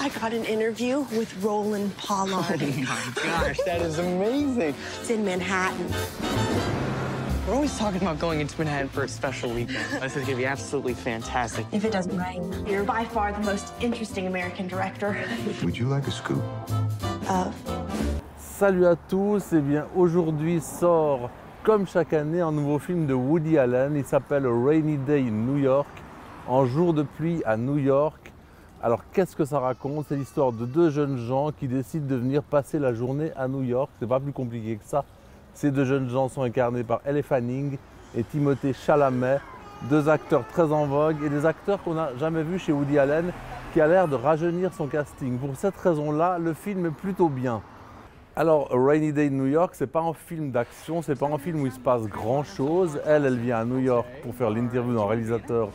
I got an interview with Roland Pollard. Oh my gosh, that is amazing. It's in Manhattan. We're always talking about going into Manhattan for a special weekend. This is gonna be absolutely fantastic. If it doesn't rain, you're by far the most interesting American director. Would you like a scoop? Salut à tous, et bien aujourd'hui sort, comme chaque année, un nouveau film de Woody Allen. Il s'appelle Rainy Day in New York, en jour de pluie à New York. Alors qu'est-ce que ça raconte? C'est l'histoire de deux jeunes gens qui décident de venir passer la journée à New York. C'est pas plus compliqué que ça. Ces deux jeunes gens sont incarnés par Elle Fanning et Timothée Chalamet, deux acteurs très en vogue et des acteurs qu'on n'a jamais vus chez Woody Allen, qui a l'air de rajeunir son casting. Pour cette raison-là, le film est plutôt bien. Alors, Rainy Day in New York, c'est pas un film d'action, c'est pas un film où il se passe grand-chose. Elle vient à New York pour faire l'interview d'un réalisateur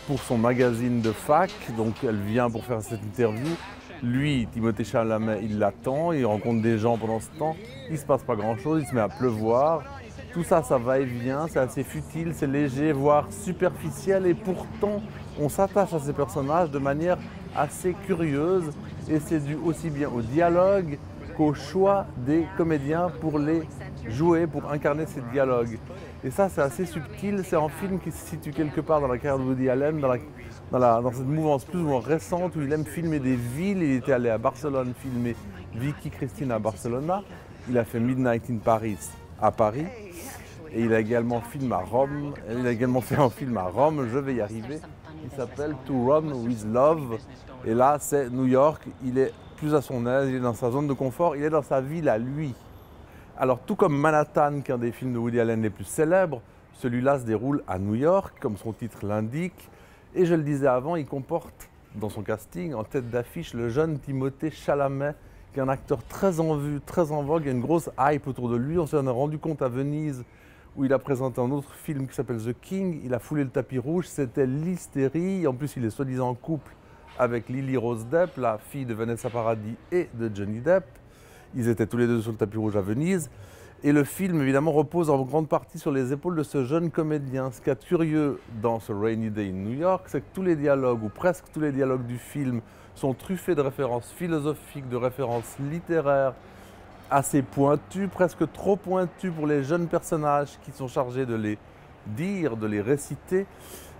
pour son magazine de fac, donc elle vient pour faire cette interview. Lui, Timothée Chalamet, il l'attend, il rencontre des gens pendant ce temps, il ne se passe pas grand-chose, il se met à pleuvoir. Tout ça, ça va et vient, c'est assez futile, c'est léger, voire superficiel, et pourtant, on s'attache à ces personnages de manière assez curieuse, et c'est dû aussi bien au dialogue qu'au choix des comédiens pour les jouer, pour incarner ces dialogues. Et ça, c'est assez subtil, c'est un film qui se situe quelque part dans la carrière de Woody Allen, dans cette mouvance plus ou moins récente où il aime filmer des villes. Il était allé à Barcelone filmer Vicky Cristina à Barcelona, il a fait Midnight in Paris à Paris, et il a également filmé à Rome, il a également fait un film à Rome, je vais y arriver, il s'appelle To Rome with Love, et là c'est New York, il est plus à son aise, il est dans sa zone de confort, il est dans sa ville à lui. Alors tout comme Manhattan, qui est un des films de Woody Allen les plus célèbres, celui-là se déroule à New York, comme son titre l'indique, et je le disais avant, il comporte dans son casting en tête d'affiche le jeune Timothée Chalamet, qui est un acteur très en vue, très en vogue, il y a une grosse hype autour de lui. On s'en est rendu compte à Venise, où il a présenté un autre film qui s'appelle The King, il a foulé le tapis rouge, c'était l'hystérie, en plus il est soi-disant en couple avec Lily Rose Depp, la fille de Vanessa Paradis et de Johnny Depp. Ils étaient tous les deux sur le tapis rouge à Venise. Et le film, évidemment, repose en grande partie sur les épaules de ce jeune comédien. Ce qui est curieux dans ce Rainy Day in New York, c'est que tous les dialogues, ou presque tous les dialogues du film, sont truffés de références philosophiques, de références littéraires, assez pointues, presque trop pointues pour les jeunes personnages qui sont chargés de les dire, de les réciter.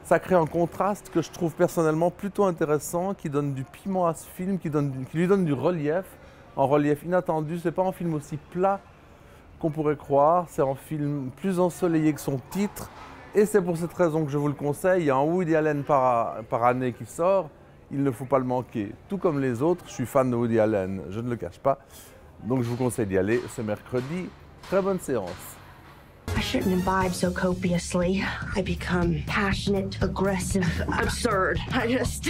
Ça crée un contraste que je trouve personnellement plutôt intéressant, qui donne du piment à ce film, qui lui donne du relief, un relief inattendu. C'est pas un film aussi plat qu'on pourrait croire, c'est un film plus ensoleillé que son titre, et c'est pour cette raison que je vous le conseille. Il y a un Woody Allen par année qui sort, il ne faut pas le manquer. Tout comme les autres, je suis fan de Woody Allen, je ne le cache pas, donc je vous conseille d'y aller ce mercredi. Très bonne séance. I shouldn't imbibe so copiously. I become passionate, aggressive, absurd. I just...